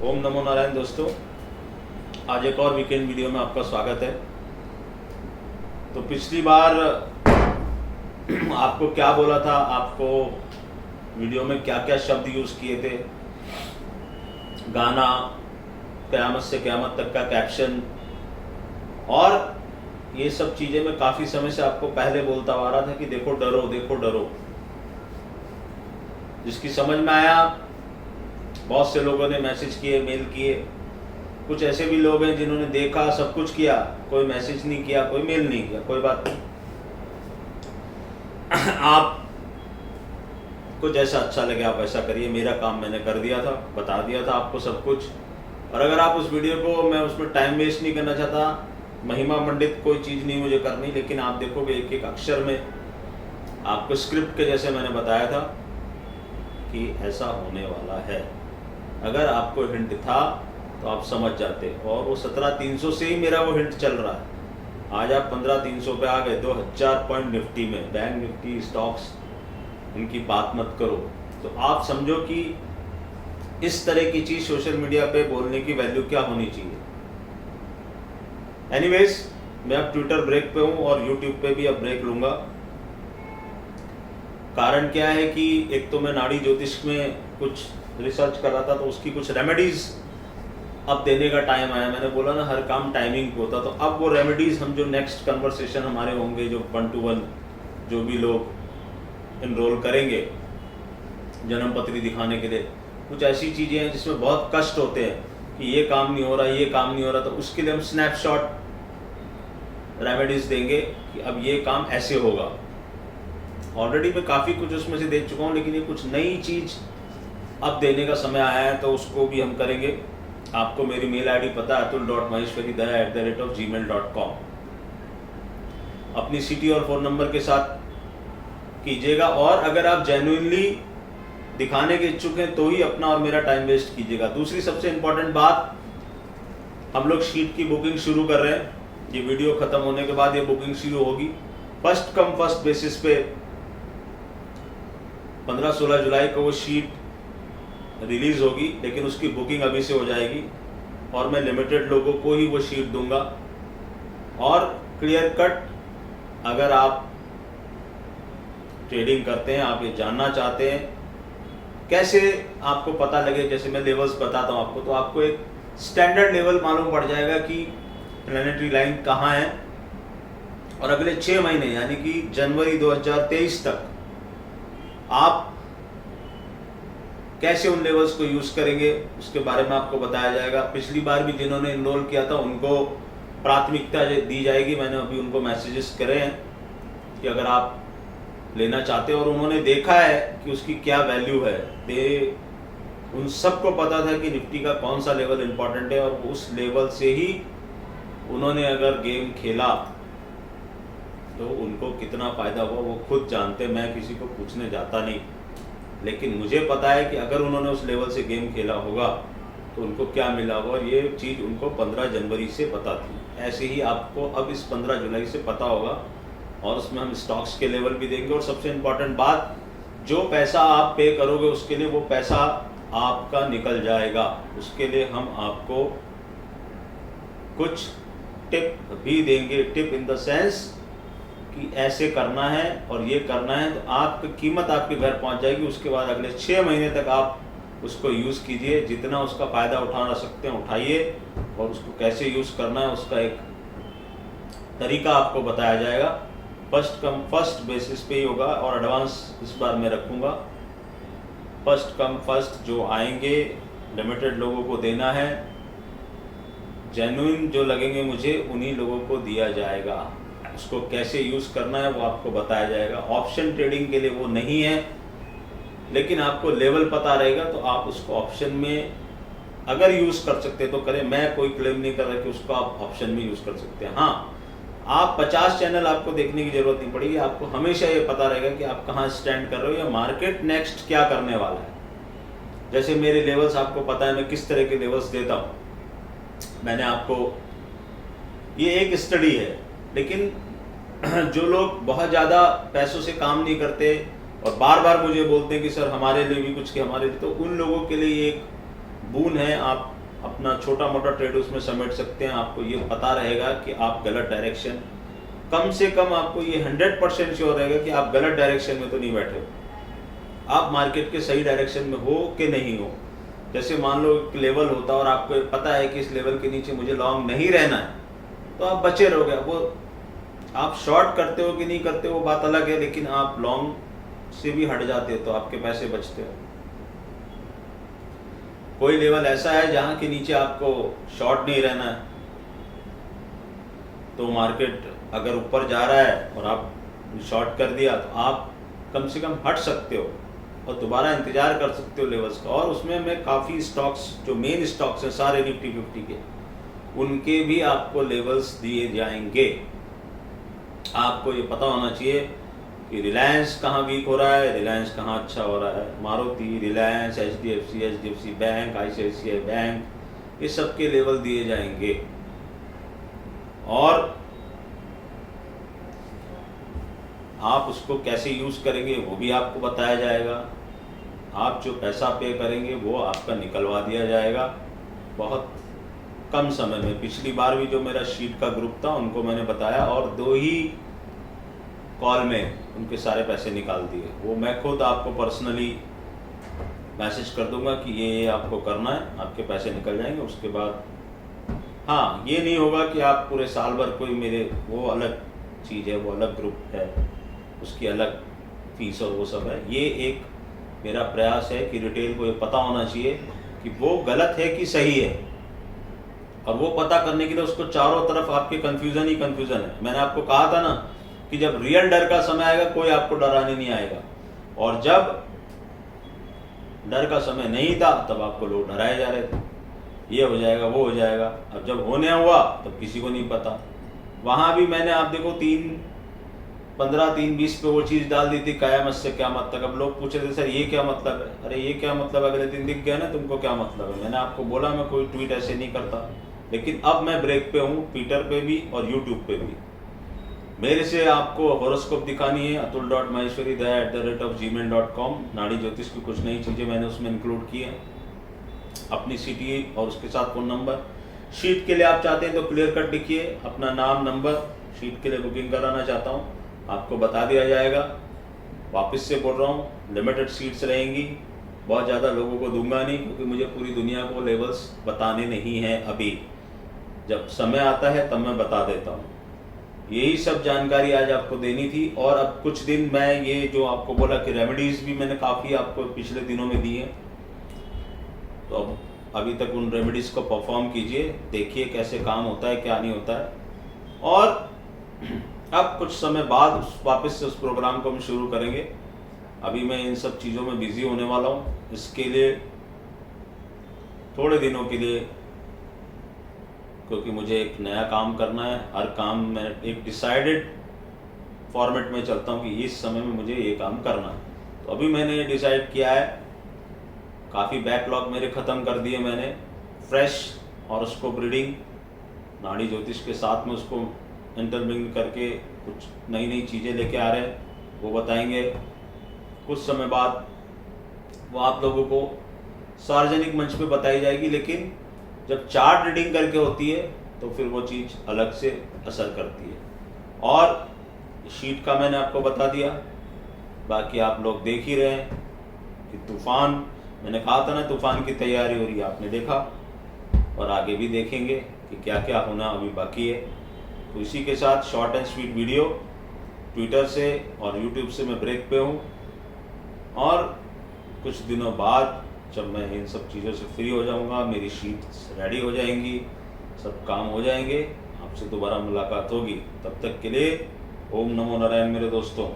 ओम नमो नारायण। दोस्तों, आज एक और वीकेंड वीडियो में आपका स्वागत है। तो पिछली बार आपको क्या बोला था, आपको वीडियो में क्या क्या शब्द यूज़ किए थे, गाना, क़यामत से क़यामत तक का कैप्शन और ये सब चीज़ें मैं काफ़ी समय से आपको पहले बोलता आ रहा था कि देखो डरो, देखो डरो। जिसकी समझ में आया, बहुत से लोगों ने मैसेज किए, मेल किए। कुछ ऐसे भी लोग हैं जिन्होंने देखा, सब कुछ किया, कोई मैसेज नहीं किया, कोई मेल नहीं किया, कोई बात नहीं। आप को जैसा अच्छा लगे आप ऐसा करिए। मेरा काम मैंने कर दिया था, बता दिया था आपको सब कुछ। और अगर आप उस वीडियो को, मैं उसमें टाइम वेस्ट नहीं करना चाहता, महिमा मंडित कोई चीज़ नहीं मुझे करनी, लेकिन आप देखोगे एक एक अक्षर में आपको स्क्रिप्ट के जैसे मैंने बताया था कि ऐसा होने वाला है। अगर आपको हिंट था तो आप समझ जाते, और वो 17,300 से ही मेरा वो हिंट चल रहा है। आज आप 15,300 पे आ गए, 2000 पॉइंट निफ्टी में, बैंक निफ्टी, स्टॉक्स, इनकी बात मत करो। तो आप समझो कि इस तरह की चीज़ सोशल मीडिया पे बोलने की वैल्यू क्या होनी चाहिए। एनीवेज, मैं अब ट्विटर ब्रेक पे हूँ और यूट्यूब पे भी अब ब्रेक लूँगा। कारण क्या है कि एक तो मैं नाड़ी ज्योतिष में कुछ रिसर्च कर रहा था, तो उसकी कुछ रेमेडीज अब देने का टाइम आया। मैंने बोला ना, हर काम टाइमिंग पे होता। तो अब वो रेमेडीज हम जो नेक्स्ट कन्वर्सेशन हमारे होंगे, जो 1 to 1 जो भी लोग इनरोल करेंगे जन्म पत्री दिखाने के लिए, कुछ ऐसी चीज़ें हैं जिसमें बहुत कष्ट होते हैं कि ये काम नहीं हो रहा, ये काम नहीं हो रहा। तो उसके लिए हम स्नैपशॉट रेमेडीज देंगे कि अब ये काम ऐसे होगा। ऑलरेडी मैं काफ़ी कुछ उसमें से दे चुका हूँ, लेकिन ये कुछ नई चीज़ अब देने का समय आया है, तो उसको भी हम करेंगे। आपको मेरी मेल आईडी पता है, atul.maheshwaridaya@gmail.com। अपनी सिटी और फ़ोन नंबर के साथ कीजिएगा, और अगर आप जेन्युइनली दिखाने के इच्छुक हैं तो ही अपना और मेरा टाइम वेस्ट कीजिएगा। दूसरी सबसे इम्पोर्टेंट बात, हम लोग शीट की बुकिंग शुरू कर रहे हैं। ये वीडियो ख़त्म होने के बाद ये बुकिंग शुरू होगी। फर्स्ट कम फर्स्ट बेसिस पे 15-16 जुलाई को वो शीट रिलीज़ होगी, लेकिन उसकी बुकिंग अभी से हो जाएगी और मैं लिमिटेड लोगों को ही वो शीट दूंगा। और क्लियर कट, अगर आप ट्रेडिंग करते हैं, आप ये जानना चाहते हैं कैसे आपको पता लगे, जैसे मैं लेवल्स बताता हूँ आपको, तो आपको एक स्टैंडर्ड लेवल मालूम पड़ जाएगा कि प्लैनेटरी लाइन कहाँ है। और अगले 6 महीने यानी कि जनवरी 2023 तक आप कैसे उन लेवल्स को यूज़ करेंगे उसके बारे में आपको बताया जाएगा। पिछली बार भी जिन्होंने इनरोल किया था उनको प्राथमिकता दी जाएगी। मैंने अभी उनको मैसेजेस करे हैं कि अगर आप लेना चाहते हैं, और उन्होंने देखा है कि उसकी क्या वैल्यू है। उन सबको पता था कि निफ्टी का कौन सा लेवल इम्पॉर्टेंट है, और उस लेवल से ही उन्होंने अगर गेम खेला तो उनको कितना फ़ायदा हुआ वो खुद जानते। मैं किसी को पूछने जाता नहीं, लेकिन मुझे पता है कि अगर उन्होंने उस लेवल से गेम खेला होगा तो उनको क्या मिला होगा, और ये चीज़ उनको 15 जनवरी से पता थी। ऐसे ही आपको अब इस 15 जुलाई से पता होगा, और उसमें हम स्टॉक्स के लेवल भी देंगे। और सबसे इम्पॉर्टेंट बात, जो पैसा आप पे करोगे उसके लिए वो पैसा आपका निकल जाएगा। उसके लिए हम आपको कुछ टिप भी देंगे। टिप इन द सेंस कि ऐसे करना है और ये करना है, तो आपकी कीमत आपके घर पहुंच जाएगी। उसके बाद अगले 6 महीने तक आप उसको यूज़ कीजिए, जितना उसका फ़ायदा उठा सकते हैं उठाइए, और उसको कैसे यूज़ करना है उसका एक तरीका आपको बताया जाएगा। फर्स्ट कम फर्स्ट बेसिस पे ही होगा, और एडवांस इस बार मैं रखूँगा। फर्स्ट कम फर्स्ट जो आएंगे लिमिटेड लोगों को देना है, जेन्युइन जो लगेंगे मुझे उन्हीं लोगों को दिया जाएगा। उसको कैसे यूज़ करना है वो आपको बताया जाएगा। ऑप्शन ट्रेडिंग के लिए वो नहीं है, लेकिन आपको लेवल पता रहेगा तो आप उसको ऑप्शन में अगर यूज़ कर सकते तो करें। मैं कोई क्लेम नहीं कर रहा कि उसको आप ऑप्शन में यूज़ कर सकते हैं। हाँ, आप 50 चैनल आपको देखने की ज़रूरत नहीं पड़ेगी। आपको हमेशा ये पता रहेगा कि आप कहाँ स्टैंड कर रहे हो, या मार्केट नेक्स्ट क्या करने वाला है। जैसे मेरे लेवल्स आपको पता है, मैं किस तरह के लेवल्स देता हूँ। मैंने आपको, ये एक स्टडी है, लेकिन जो लोग बहुत ज़्यादा पैसों से काम नहीं करते और बार बार मुझे बोलते हैं कि सर हमारे लिए भी कुछ, कि हमारे लिए, तो उन लोगों के लिए एक बून है, आप अपना छोटा मोटा ट्रेड उसमें समेट सकते हैं। आपको ये पता रहेगा कि आप गलत डायरेक्शन, कम से कम आपको ये 100% श्योर रहेगा कि आप गलत डायरेक्शन में तो नहीं बैठे हो, आप मार्केट के सही डायरेक्शन में हो कि नहीं हो। जैसे मान लो एक लेवल होता है और आपको पता है कि इस लेवल के नीचे मुझे लॉन्ग नहीं रहना है, तो आप बचे रहोगे। वो आप शॉर्ट करते हो कि नहीं करते हो बात अलग है, लेकिन आप लॉन्ग से भी हट जाते हो तो आपके पैसे बचते हो। कोई लेवल ऐसा है जहां के नीचे आपको शॉर्ट नहीं रहना है, तो मार्केट अगर ऊपर जा रहा है और आप शॉर्ट कर दिया तो आप कम से कम हट सकते हो और दोबारा इंतजार कर सकते हो लेवल्स का। और उसमें मैं काफ़ी स्टॉक्स, जो मेन स्टॉक्स हैं सारे निफ्टी 50 के, उनके भी आपको लेवल्स दिए जाएंगे। आपको ये पता होना चाहिए कि रिलायंस कहाँ वीक हो रहा है, रिलायंस कहाँ अच्छा हो रहा है। Maruti, Reliance, HDFC bank, ICICI bank, ये सब के लेवल दिए जाएंगे। और आप उसको कैसे यूज़ करेंगे वो भी आपको बताया जाएगा। आप जो पैसा पे करेंगे वो आपका निकलवा दिया जाएगा बहुत कम समय में। पिछली बार भी जो मेरा शीट का ग्रुप था उनको मैंने बताया और 2 ही कॉल में उनके सारे पैसे निकाल दिए। वो मैं खुद आपको पर्सनली मैसेज कर दूंगा कि ये आपको करना है, आपके पैसे निकल जाएंगे। उसके बाद हाँ, ये नहीं होगा कि आप पूरे साल भर कोई मेरे, वो अलग चीज़ है, वो अलग ग्रुप है, उसकी अलग फीस और वो सब है। ये एक मेरा प्रयास है कि रिटेल को ये पता होना चाहिए कि वो गलत है कि सही है, और वो पता करने के लिए उसको चारों तरफ आपके कंफ्यूजन ही कंफ्यूजन है। मैंने आपको कहा था ना कि जब रियल डर का समय आएगा कोई आपको डराने नहीं आएगा, और जब डर का समय नहीं था तब आपको लोग डराए जा रहे थे, ये हो जाएगा वो हो जाएगा। अब जब होने हुआ तब किसी को नहीं पता। वहाँ भी मैंने आप देखो 3.15 3.20 पे वो चीज़ डाल दी थी, कयामत से क्या मतलब। अब लोग पूछे थे सर ये क्या मतलब है, अरे ये क्या मतलब, अगले दिन दिख गया ना तुमको क्या मतलब है। मैंने आपको बोला मैं कोई ट्वीट ऐसे नहीं करता, लेकिन अब मैं ब्रेक पे हूँ, ट्विटर पे भी और यूट्यूब पे भी। मेरे से आपको हॉरोस्कोप दिखानी है atul.maheshwari@gmail.com। नाड़ी ज्योतिष की कुछ नई चीज़ें मैंने उसमें इंक्लूड की हैं, अपनी सिटी और उसके साथ फ़ोन नंबर। शीट के लिए आप चाहते हैं तो क्लियर कट लिखिए अपना नाम, नंबर। शीट के लिए बुकिंग कराना चाहता हूँ, आपको बता दिया जाएगा। वापस से बोल रहा हूँ, लिमिटेड सीट्स रहेंगी, बहुत ज़्यादा लोगों को दूंगा नहीं, क्योंकि मुझे पूरी दुनिया को लेवल्स बताने नहीं हैं अभी। जब समय आता है तब मैं बता देता हूँ। यही सब जानकारी आज आपको देनी थी। और अब कुछ दिन मैं ये जो आपको बोला कि रेमेडीज़ भी मैंने काफ़ी आपको पिछले दिनों में दी हैं, तो अब अभी तक उन रेमेडीज़ को परफॉर्म कीजिए, देखिए कैसे काम होता है क्या नहीं होता है। और अब कुछ समय बाद वापस से उस प्रोग्राम को हम शुरू करेंगे। अभी मैं इन सब चीज़ों में बिजी होने वाला हूँ, इसके लिए थोड़े दिनों के लिए, क्योंकि मुझे एक नया काम करना है। हर काम मैं एक डिसाइडेड फॉर्मेट में चलता हूँ कि इस समय में मुझे ये काम करना है। तो अभी मैंने ये डिसाइड किया है, काफ़ी बैकलॉग मेरे ख़त्म कर दिए मैंने, फ्रेश और उसको ब्रीडिंग नाड़ी ज्योतिष के साथ में उसको इंटरमिंग करके कुछ नई नई चीज़ें लेके आ रहे हैं, वो बताएंगे। कुछ समय बाद वो आप लोगों को सार्वजनिक मंच पे बताई जाएगी, लेकिन जब चार्ट रीडिंग करके होती है तो फिर वो चीज़ अलग से असर करती है। और शीट का मैंने आपको बता दिया, बाकी आप लोग देख ही रहे हैं कि तूफान, मैंने कहा था ना तूफान की तैयारी हो रही है, आपने देखा, और आगे भी देखेंगे कि क्या क्या होना अभी बाकी है। तो इसी के साथ short and sweet video, Twitter से और यूट्यूब से मैं ब्रेक पे हूँ, और कुछ दिनों बाद जब मैं इन सब चीज़ों से फ्री हो जाऊँगा, मेरी शीट्स रेडी हो जाएंगी, सब काम हो जाएंगे, आपसे दोबारा मुलाकात होगी। तब तक के लिए ओम नमो नारायण मेरे दोस्तों।